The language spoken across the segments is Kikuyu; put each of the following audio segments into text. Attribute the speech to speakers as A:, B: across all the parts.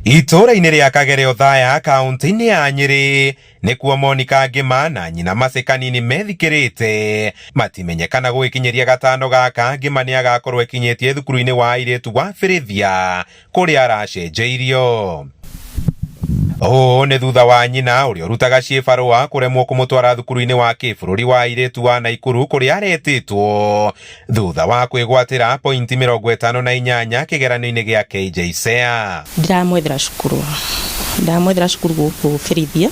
A: Itũra-inĩ rĩa Kagerio Thaya kaunti-inĩ ya Nyeri nĩkuo Monica Ngĩma na nyina Mercy Kanini methikĩrĩte matimenyekana gũgĩkinyĩria gatano gaka. Ngĩma nĩ agakorwo ekinyĩtie thukuru-inĩ wa airĩtu wa Bĩrĩthia kũrĩa aracenjeirio. Ũũ nĩ thutha wa nyina ũrĩa ũrutaga ciĩbarũa kũremwo kũmũtwara thukuru-inĩ wa kĩbũrũri wa airĩtu wa Naikuru kũrĩa aretĩtwo thutha wa kwĩgwatĩra pointi 58 kĩgeranio-inĩ gĩa KJSEA.
B: Ndiramwethera cukuru gũkũ Bĩrĩthia.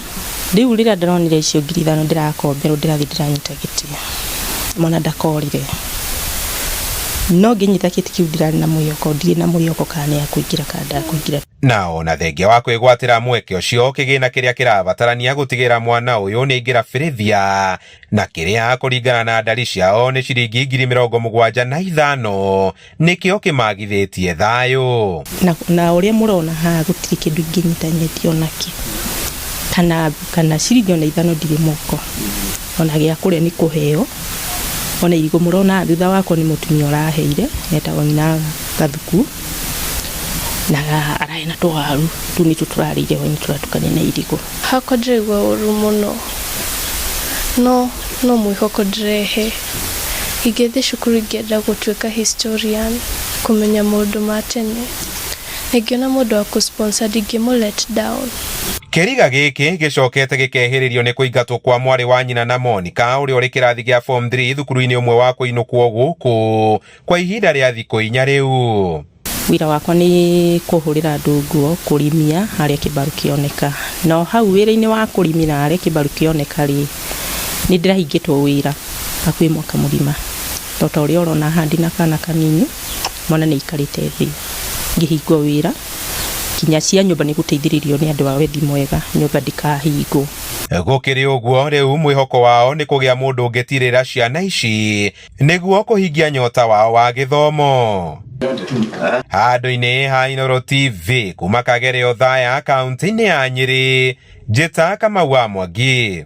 B: Rĩu rĩrĩa ndĩronire icio 5,000 ndĩrakomberwo ndĩrathiĩ ndĩranyita gĩtĩ mwana ndakorire, no ngĩnyita gĩtĩ kĩu ndirarĩ na mwĩhoko, ndirĩ na mwĩhoko kana nĩ akũingĩra kana ndakũingĩra. Na
A: ona thengia wa kwĩgwatĩra mweke ũcio kĩgĩna kĩrĩa kĩrabatarania gũtigĩra mwana ũyũ nĩ aingĩra Bĩrĩthia, na kĩrĩa kũringana na ndari ciao nĩ ciringi 75,000 nĩkĩo kĩmagithĩtie thayũ.
B: Na ũrĩa mũrona haha gũtirĩ kĩndũ ingĩnyitithania onakĩ kana ciringi ona 5 ndirĩ moko, ona gĩa kũrĩa nĩ kũheo. Ona irigũ mũrona thutha wako nĩ mũtumia ũraheire etagwo nyina Gathuku, na arahe na tũwaru tu nĩ tũrarĩire hwainĩ tũratukania na irigũ.
C: Hakwa ndĩraigua ũru mũno, no mwĩhoko ndĩrehe. Ingĩthiĩ cukuru ingĩenda gũtuĩka historian, kũmenya maũndũ ma tene. Ingĩona mũndũ wa kũ-sponsor ndingĩmũ let down.
A: Kĩriga gĩkĩ gĩcokete gĩkehĩrĩrio nĩ kũingatwo kwa mwarĩ wa nyina na Monica ũrĩa ũrĩ kĩrathi gĩa form 3 thukuru-inĩ ũmwe wa kũinũkwo gũkũ kwa ihinda rĩa thikũ 4 rĩu.
B: Wĩra wakwa nĩ kũhũrĩra andũ nguo, kũrimia harĩa kĩbaru kĩoneka. No hau wĩra-inĩ wa kũrimira harĩa kĩbaru kĩoneka rĩ, nĩ ndĩrahingĩtwo wĩra hakuhĩ mwaka mũgima. Tota ũrĩa ũrona handi na kana kanini, mwana nĩ ikarĩte thĩ ngĩhingwo wĩra. Kinya cia nyũmba nĩ gũteithĩrĩrio nĩ andũ a wethi mwega, nyũmba ndikahingwo.
A: Gũkĩrĩ ũguo rĩu mwĩhoko wao nĩ kũgĩa mũndũ ũngĩtirĩra ciana ici nĩguo kũhingia nyota wao wa gĩthomo. Handũ-inĩ ha Inooro TV kuma Kagerio Thaya kaunti-inĩ ya Nyeri, njĩta Kamau wa Mwangi.